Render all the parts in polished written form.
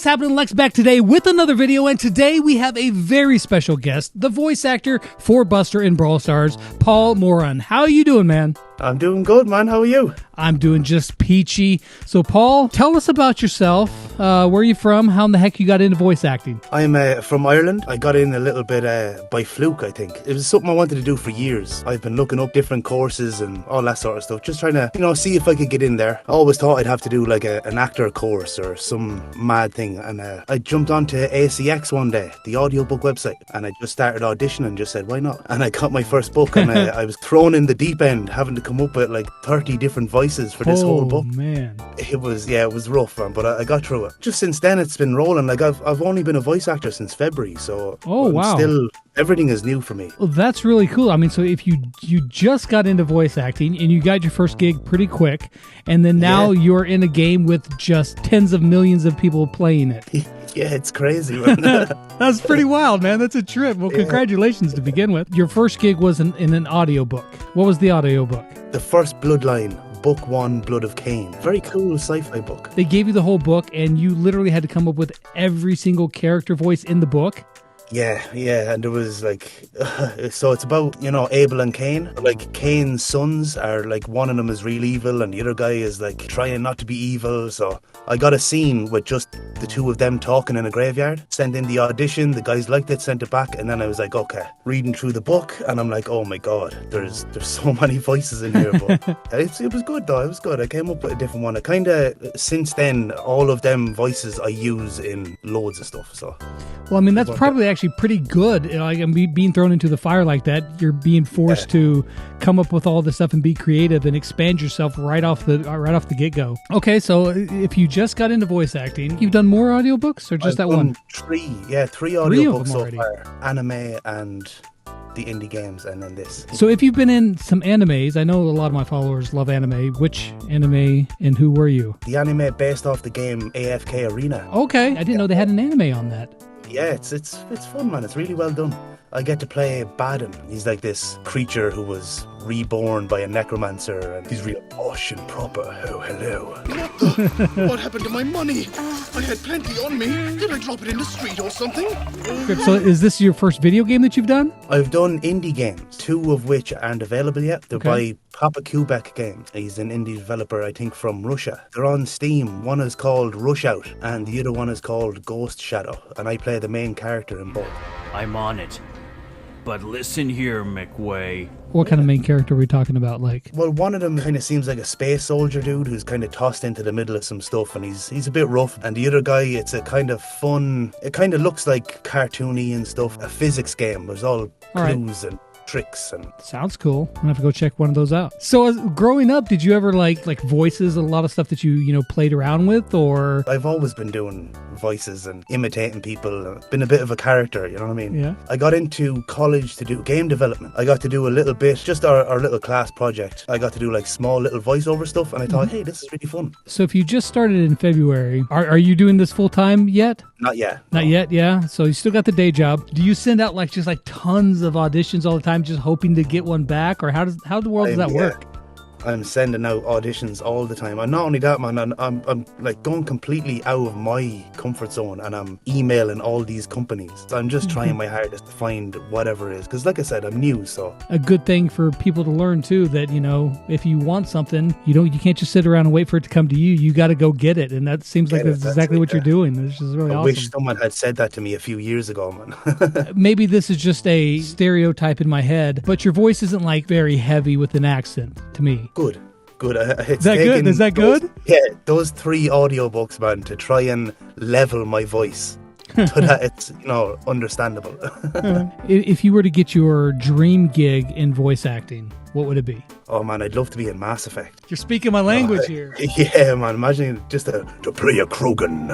what's happening? Lex back today with another video, and today we have a very special guest, the voice actor for Buster in Brawl Stars, Paul Moran. How are you doing, man? I'm doing good, man. How are you? I'm doing just peachy. So, Paul, tell us about yourself. Where are you from? How in the heck you got into voice acting? I'm from Ireland. I got in a little bit by fluke, I think. It was something I wanted to do for years. I've been looking up different courses and all that sort of stuff, just trying to, see if I could get in there. I always thought I'd have to do like an actor course or some mad thing. And I jumped onto ACX one day, the audiobook website, and I just started auditioning and just said, why not? And I got my first book, and I was thrown in the deep end, having to come up with like 30 different voices for this whole book. Man. It was rough, man, but I got through it. Just since then, it's been rolling. Like I've only been a voice actor since February, so wow. Still, everything is new for me. Well, that's really cool. I mean, so if you just got into voice acting and you got your first gig pretty quick, and then now you're in a game with just tens of millions of people playing it. Yeah, it's crazy, man. That's pretty wild, man. That's a trip. Well, congratulations to begin with. Your first gig was in an audiobook. What was the audiobook? The First Bloodline, Book 1, Blood of Cain. Very cool sci-fi book. They gave you the whole book, and you literally had to come up with every single character voice in the book? Yeah, and there was like, so it's about, Abel and Cain. Like, Cain's sons are like, one of them is real evil and the other guy is like trying not to be evil. So I got a scene with just the two of them talking in a graveyard. Sent in the audition, the guys liked it, sent it back, and then I was like, okay, reading through the book, and I'm like, oh my god, there's so many voices in here. But it was good though, it was good. I came up with a different one. I kind of, since then, all of them voices I use in loads of stuff. So, well, I mean, that's probably actually pretty good. Like, being thrown into the fire like that, you're being forced to come up with all this stuff and be creative and expand yourself right off the get-go. Okay, so if you just got into voice acting, you've done more audiobooks or just that one? Three audiobooks so far. Anime and the indie games, and then this. So if you've been in some animes, I know a lot of my followers love anime. Which anime and who were you? The anime based off the game AFK Arena. Okay, I didn't know they had an anime on that. Yeah, it's fun, man. It's really well done. I get to play Baden. He's like this creature who was reborn by a necromancer, and he's real posh and proper. Oh, hello. What happened to my money? I had plenty on me. Did I drop it in the street or something? So is this your first video game that you've done? I've done indie games, two of which aren't available yet. They're by Papa Kubek Games. He's an indie developer, I think, from Russia. They're on Steam. One is called Rush Out, and the other one is called Ghost Shadow, and I play the main character in both. I'm on it. But listen here, McWay. What kind of main character are we talking about? Like, well, one of them kind of seems like a space soldier dude who's kind of tossed into the middle of some stuff, and he's a bit rough. And the other guy, it's a kind of fun, it kind of looks like cartoony and stuff, a physics game. There's all clues and tricks. And sounds cool. I'm gonna have to go check one of those out. So as growing up, did you ever like voices, a lot of stuff that you played around with? Or I've always been doing voices and imitating people, been a bit of a character, you know what I mean? Yeah. I got into college to do game development. I got to do a little bit, just our little class project. I got to do like small little voiceover stuff, and I thought, hey, this is really fun. So if you just started in February, are you doing this full time yet? Not yet. Not yet, yeah. So you still got the day job. Do you send out just tons of auditions all the time, just hoping to get one back, or how the world does that work? I'm sending out auditions all the time, and not only that, man, I'm like going completely out of my comfort zone, and I'm emailing all these companies. So I'm just trying my hardest to find whatever it is, because like I said, I'm new. So a good thing for people to learn too, that if you want something, you can't just sit around and wait for it to come to you. You got to go get it, and that seems like that's exactly what you're doing. This is really awesome. I wish someone had said that to me a few years ago, man. Maybe this is just a stereotype in my head, but your voice isn't very heavy with an accent to me. Good. Is that good? Is that good? Those 3 audiobooks, man, to try and level my voice so that it's, understandable. If you were to get your dream gig in voice acting, what would it be? Oh man, I'd love to be in Mass Effect. You're speaking my language here. Yeah, man, imagine just to play a Krogan.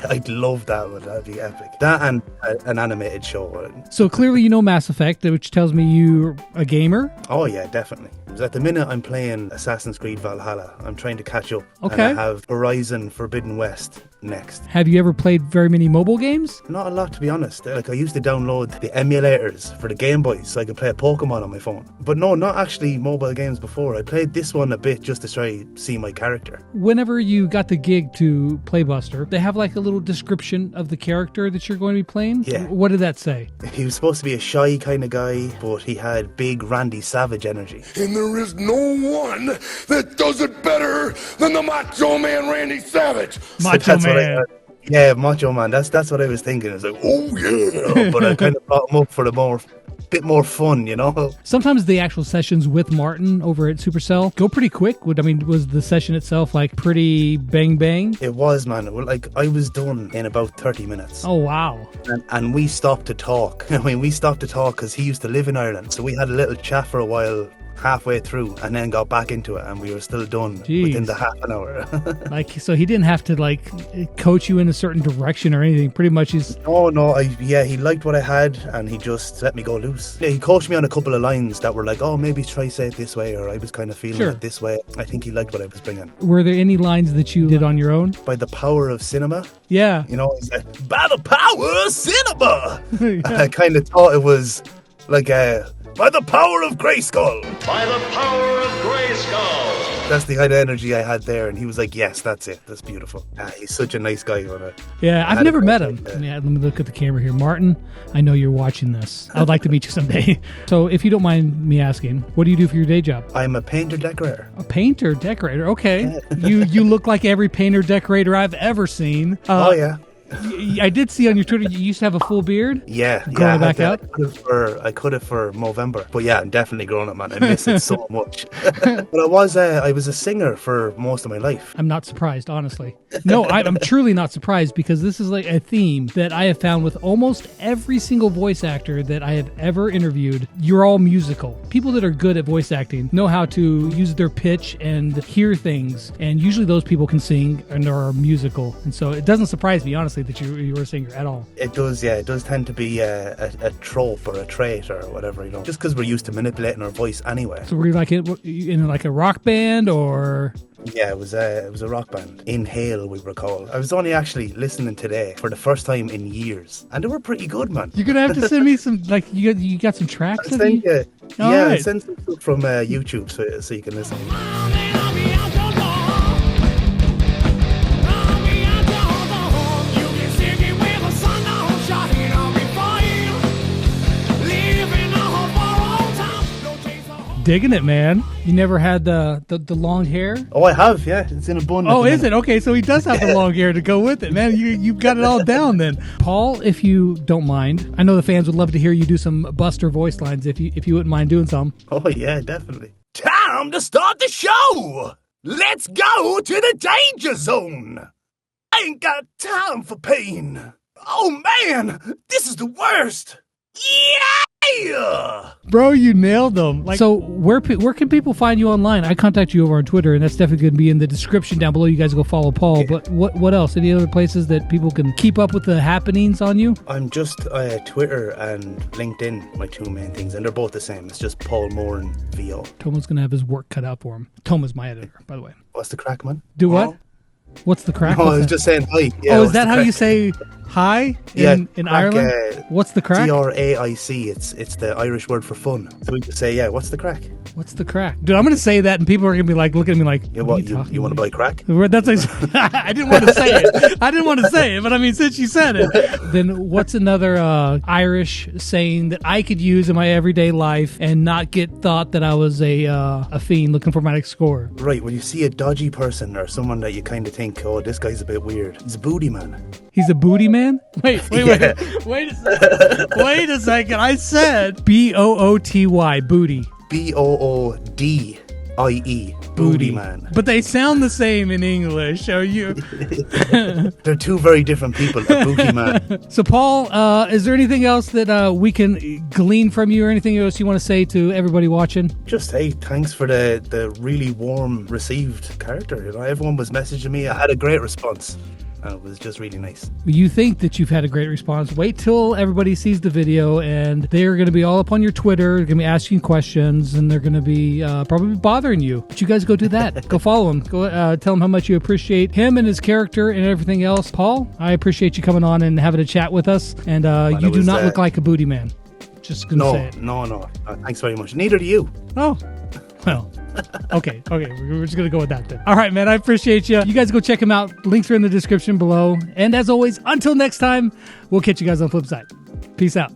I'd love that one. That'd be epic. That and an animated show. So clearly you know Mass Effect, which tells me you're a gamer. Oh yeah, definitely. At the minute I'm playing Assassin's Creed Valhalla. I'm trying to catch up. Okay. And I have Horizon Forbidden West next. Have you ever played very many mobile games? Not a lot, to be honest. Like, I used to download the emulators for the Game Boy so I could play Pokemon on my phone. But no, not actually mobile games before. I played this one a bit just to try see my character. Whenever you got the gig to play Buster, they have like a little description of the character that you're going to be playing. Yeah. What did that say? He was supposed to be a shy kind of guy, but he had big Randy Savage energy. And there is no one that does it better than the Macho Man Randy Savage. Macho That's what I Man. heard. Yeah, Macho Man. That's what I was thinking. It's like, oh yeah, but I kind of brought him up for the bit more fun, you know. Sometimes the actual sessions with Martin over at Supercell go pretty quick. Was the session itself like pretty bang bang? It was, man. Well, like I was done in about 30 minutes. Oh wow! And we stopped to talk. I mean, we stopped to talk because he used to live in Ireland, so we had a little chat for a while. Halfway through, and then got back into it, and we were still done within the half an hour. Like, so he didn't have to like coach you in a certain direction or anything. Pretty much, he's he liked what I had, and he just let me go loose. Yeah, he coached me on a couple of lines that were like, oh, maybe try say it this way, or I was kind of feeling it this way. I think he liked what I was bringing. Were there any lines that you did on your own? By the power of cinema. Yeah, You know, he's like, by the power of cinema. Yeah. I kind of thought it was like by the power of Grayskull. By the power of Grayskull. That's the kind of energy I had there, and he was like, yes, that's it. That's beautiful. He's such a nice guy. Yeah, I've never met him. Yeah, let me look at the camera here. Martin, I know you're watching this. I would like to meet you someday. So if you don't mind me asking, what do you do for your day job? I'm a painter decorator. A painter decorator. Okay. You look like every painter decorator I've ever seen. Oh, yeah. I did see on your Twitter you used to have a full beard. Yeah. Growing back out? I could have for Movember. But yeah, I'm definitely growing up, man. I miss it so much. But I was a singer for most of my life. I'm not surprised, honestly. No, I'm truly not surprised, because this is like a theme that I have found with almost every single voice actor that I have ever interviewed. You're all musical. People that are good at voice acting know how to use their pitch and hear things. And usually those people can sing and are musical. And so it doesn't surprise me, honestly, that you were a singer at all. It does, yeah. It does tend to be a trope or a trait or whatever, you know. Just because we're used to manipulating our voice anyway. So were you like in like a rock band or? Yeah, it was a rock band. Inhale, we were called. I was only actually listening today for the first time in years, and they were pretty good, man. You're gonna have to send me some, like, you got some tracks. I'll send you, right. I'll send some stuff from YouTube so you can listen. Digging it, man. You never had the long hair? Oh, I have, yeah. It's in a bun. Oh, is it? Okay, so he does have the long hair to go with it, man. You've got it all down then. Paul, if you don't mind, I know the fans would love to hear you do some Buster voice lines if you wouldn't mind doing some. Oh, yeah, definitely. Time to start the show! Let's go to the danger zone! I ain't got time for pain. Oh, man, this is the worst. Yeah! Bro, you nailed them. So where can people find you online? I contact you over on Twitter, and that's definitely going to be in the description down below. You guys go follow Paul. But what else? Any other places that people can keep up with the happenings on you? I'm just Twitter and LinkedIn, my two main things, and they're both the same. It's just Paul Moran VO. Toma's going to have his work cut out for him. Toma's my editor, by the way. What's the crack, man? Do what? What's the crack? No, I was just saying hi. Yeah, is that how you say hi in crack, Ireland? What's the crack? DRAIC. It's the Irish word for fun. So we just say, yeah, what's the crack? What's the crack? Dude, I'm going to say that, and people are going to be like, looking at me like, yeah, what you want to buy crack? That's I didn't want to say it. I didn't want to say it, but I mean, since you said it, then what's another Irish saying that I could use in my everyday life and not get thought that I was a fiend looking for my next score? Right, when you see a dodgy person or someone that you kind of think, oh, this guy's a bit weird, he's a booty man. He's a booty man? Wait a second. Wait a second. I said BOOTY, booty. BOODIE, booty man. But they sound the same in English. Are you? They're two very different people, a booty man. So, Paul, is there anything else that we can glean from you, or anything else you want to say to everybody watching? Just, hey, thanks for the really warm received character. You know, everyone was messaging me. I had a great response. And it was just really nice. You think that you've had a great response. Wait till everybody sees the video, and they're going to be all up on your Twitter. They're going to be asking questions, and they're going to be probably bothering you. But you guys go do that. Go follow him. Go tell him how much you appreciate him and his character and everything else. Paul, I appreciate you coming on and having a chat with us. And you do not look like a booty man. Just gonna say it. No. Thanks very much. Neither do you. Oh, well. Okay. We're just gonna go with that then. All right, man. I appreciate you. You guys go check him out. Links are in the description below. And as always, until next time, we'll catch you guys on the flip side. Peace out.